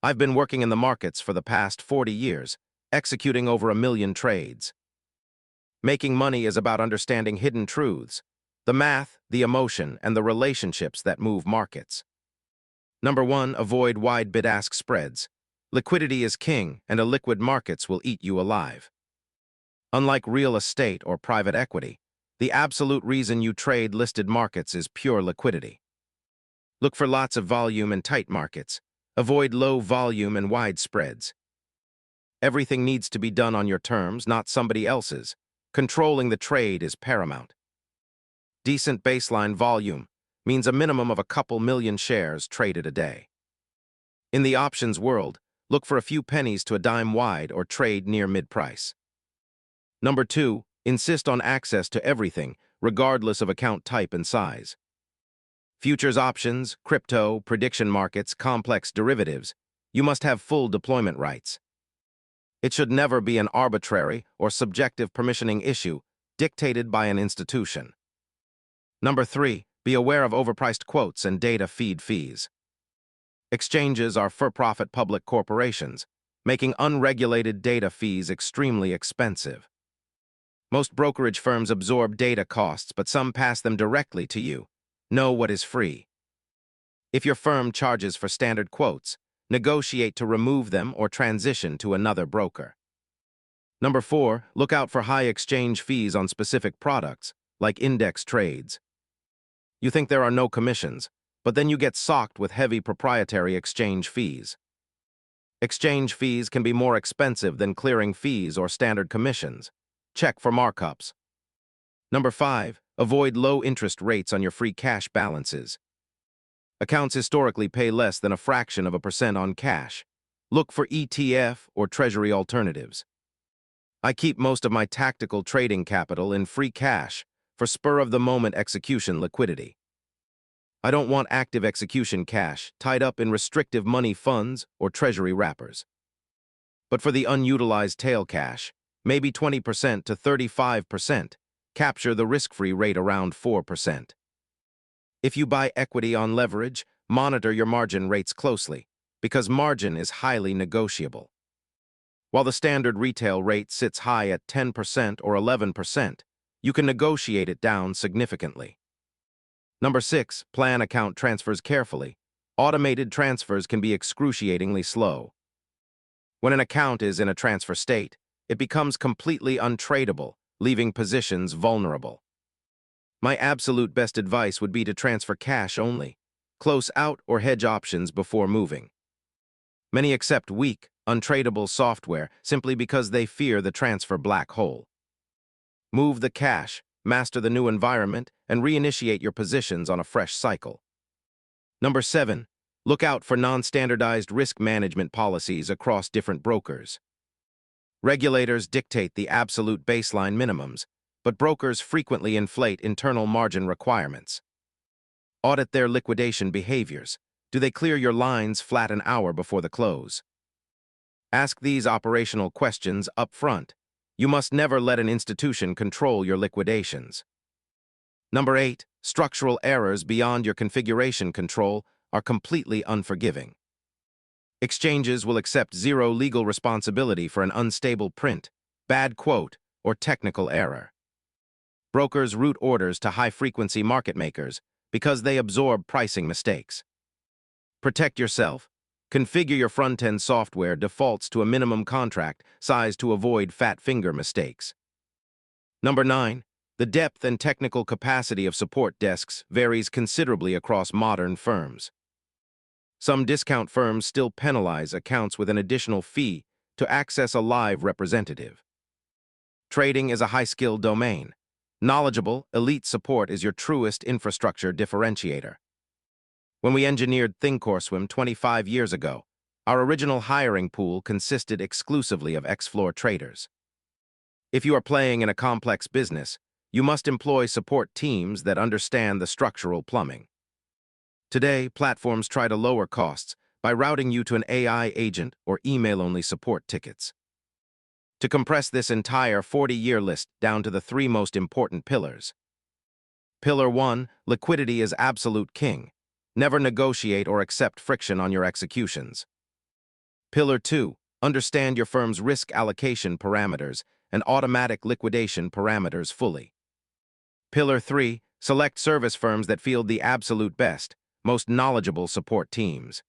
I've been working in the markets for the past 40 years, executing over 1 million trades. Making money is about understanding hidden truths, the math, the emotion, and the relationships that move markets. Number 1, avoid wide bid-ask spreads. Liquidity is king, and illiquid markets will eat you alive. Unlike real estate or private equity, the absolute reason you trade listed markets is pure liquidity. Look for lots of volume in tight markets. Avoid low volume and wide spreads. Everything needs to be done on your terms, not somebody else's. Controlling the trade is paramount. Decent baseline volume means a minimum of a couple million shares traded a day. In the options world, look for a few pennies to a dime wide or trade near mid-price. Number 2, insist on access to everything, regardless of account type and size. Futures options, crypto, prediction markets, complex derivatives, you must have full deployment rights. It should never be an arbitrary or subjective permissioning issue dictated by an institution. Number 3, be aware of overpriced quotes and data feed fees. Exchanges are for-profit public corporations, making unregulated data fees extremely expensive. Most brokerage firms absorb data costs, but some pass them directly to you. Know what is free. If your firm charges for standard quotes, negotiate to remove them or transition to another broker. Number 4, look out for high exchange fees on specific products, like index trades. You think there are no commissions, but then you get socked with heavy proprietary exchange fees. Exchange fees can be more expensive than clearing fees or standard commissions. Check for markups. Number 5, avoid low interest rates on your free cash balances. Accounts historically pay less than a fraction of a percent on cash. Look for ETF or Treasury alternatives. I keep most of my tactical trading capital in free cash for spur-of-the-moment execution liquidity. I don't want active execution cash tied up in restrictive money funds or Treasury wrappers. But for the unutilized tail cash, maybe 20% to 35%, capture the risk-free rate around 4%. If you buy equity on leverage, monitor your margin rates closely, because margin is highly negotiable. While the standard retail rate sits high at 10% or 11%, you can negotiate it down significantly. Number 6, plan account transfers carefully. Automated transfers can be excruciatingly slow. When an account is in a transfer state, it becomes completely untradeable, leaving positions vulnerable. My absolute best advice would be to transfer cash only, close out or hedge options before moving. Many accept weak, untradeable software simply because they fear the transfer black hole. Move the cash, master the new environment, and reinitiate your positions on a fresh cycle. Number 7, look out for non-standardized risk management policies across different brokers. Regulators dictate the absolute baseline minimums, but brokers frequently inflate internal margin requirements. Audit their liquidation behaviors. Do they clear your lines flat an hour before the close? Ask these operational questions up front. You must never let an institution control your liquidations. Number 8, structural errors beyond your configuration control are completely unforgiving. Exchanges will accept zero legal responsibility for an unstable print, bad quote, or technical error. Brokers route orders to high-frequency market makers because they absorb pricing mistakes. Protect yourself. Configure your front-end software defaults to a minimum contract size to avoid fat finger mistakes. Number 9, the depth and technical capacity of support desks varies considerably across modern firms. Some discount firms still penalize accounts with an additional fee to access a live representative. Trading is a high-skill domain. Knowledgeable, elite support is your truest infrastructure differentiator. When we engineered ThinKorswim 25 years ago, our original hiring pool consisted exclusively of ex-floor traders. If you are playing in a complex business, you must employ support teams that understand the structural plumbing. Today, platforms try to lower costs by routing you to an AI agent or email-only support tickets. To compress this entire 40-year list down to the 3 most important pillars. Pillar 1, liquidity is absolute king. Never negotiate or accept friction on your executions. Pillar 2. Understand your firm's risk allocation parameters and automatic liquidation parameters fully. Pillar 3. Select service firms that field the absolute best, most knowledgeable support teams.